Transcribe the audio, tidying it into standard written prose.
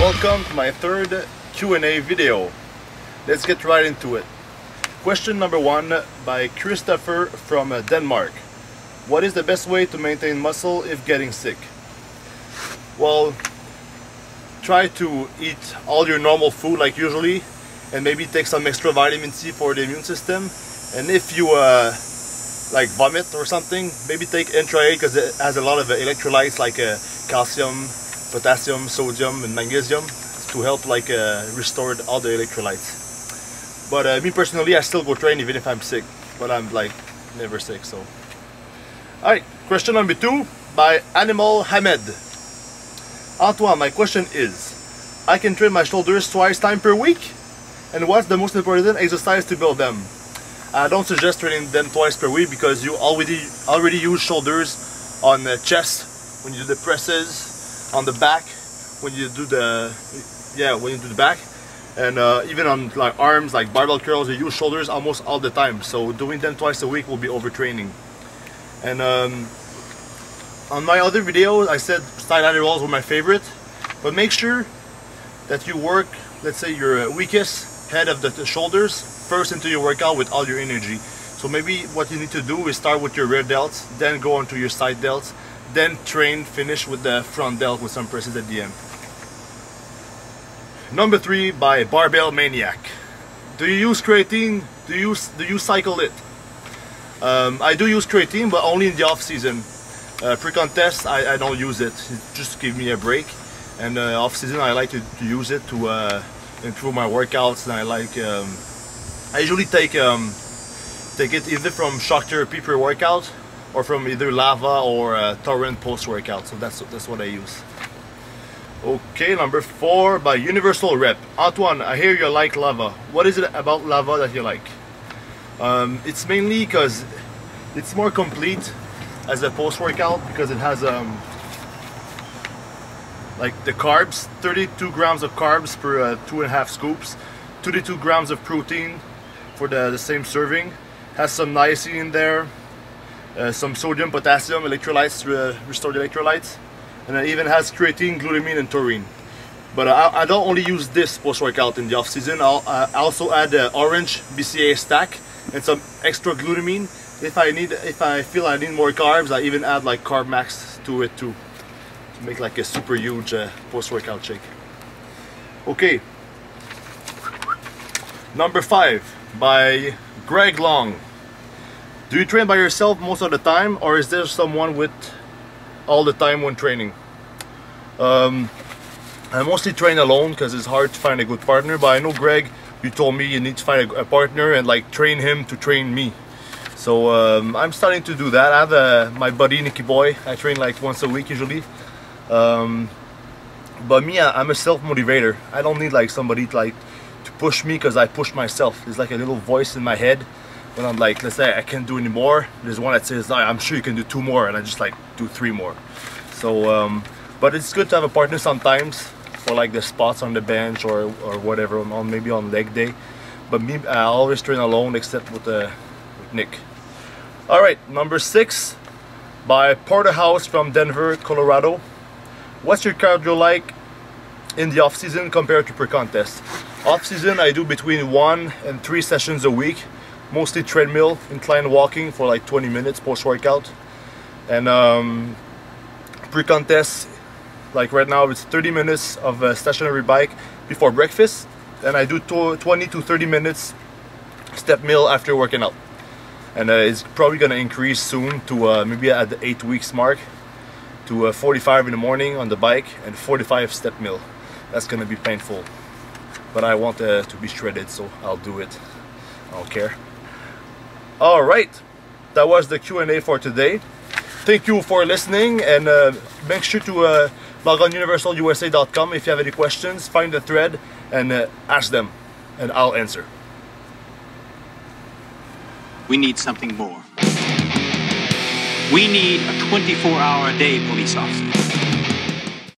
welcome to my third Q&A video. Let's get right into it. Question number 1 by Christopher from Denmark. What is the best way to maintain muscle if getting sick? Well, try to eat all your normal food like usually, and maybe take some extra vitamin C for the immune system. And if you like vomit or something, maybe take Intra-A because it has a lot of electrolytes like calcium, potassium, sodium and magnesium to help like restore all the electrolytes. But me personally, I still go train even if I'm sick, but I'm like never sick. So alright, question number 2 by Animal Hamed. Antoine, my question is, I can train my shoulders twice per week, and what's the most important exercise to build them? I don't suggest training them twice per week because you already use shoulders on the chest when you do the presses, on the back when you do the back, and even on like arms like barbell curls, you use shoulders almost all the time. So doing them twice a week will be overtraining. And on my other videos, I said side laterals were my favorite, but make sure that you work, let's say, your weakest head of the shoulders first into your workout with all your energy. So maybe what you need to do is start with your rear delts, then go on to your side delts, then finish with the front delt with some presses at the end. Number 3 by Barbell Maniac. Do you use creatine? Do you cycle it? I do use creatine, but only in the off season. Pre-contest, I don't use it. Just give me a break. And off season, I like to use it to improve my workouts. And I usually take it either from shock therapy pre-workout or from either lava or torrent post-workout. So that's what I use. Okay, number 4 by Universal Rep. Antoine, I hear you like lava. What is it about lava that you like? It's mainly because it's more complete as a post-workout because it has like the carbs, 32 grams of carbs per 2.5 scoops, 22 grams of protein for the same serving, has some niacin in there, some sodium, potassium, electrolytes to restore the electrolytes, and it even has creatine, glutamine and taurine. But I don't only use this post-workout in the off-season. I also add orange BCAA stack and some extra glutamine. If I feel I need more carbs, I even add like Carb Max to it too, to make like a super huge post-workout shake. Okay, number 5 by Greg Long. Do you train by yourself most of the time, or is there someone with all the time when training? I mostly train alone because it's hard to find a good partner, but I know Greg, you told me you need to find a partner and like train him to train me. So I'm starting to do that. I have my buddy Nicky Boy. I train like once a week usually. But me, I'm a self-motivator. I don't need like somebody to push me because I push myself. There's like a little voice in my head when I'm like, let's say I can't do any more. There's one that says, I'm sure you can do 2 more, and I just like do 3 more. So, but it's good to have a partner sometimes for like the spots on the bench or whatever, maybe on leg day. But me, I always train alone except with Nick. Alright, number 6 by Porterhouse from Denver, Colorado. What's your cardio like in the off-season compared to pre-contest? Off-season, I do between 1 and 3 sessions a week, mostly treadmill, incline walking for like 20 minutes post-workout. And pre-contest, like right now, it's 30 minutes of a stationary bike before breakfast, and I do 20 to 30 minutes step mill after working out. And it's probably going to increase soon to maybe at the 8 weeks mark to 45 in the morning on the bike and 45 step mill. That's going to be painful, but I want to be shredded, so I'll do it. I don't care. Alright, that was the Q&A for today. Thank you for listening, and make sure to log on universalusa.com if you have any questions. Find the thread and ask them, and I'll answer. We need something more. We need a 24-hour-a-day police officer.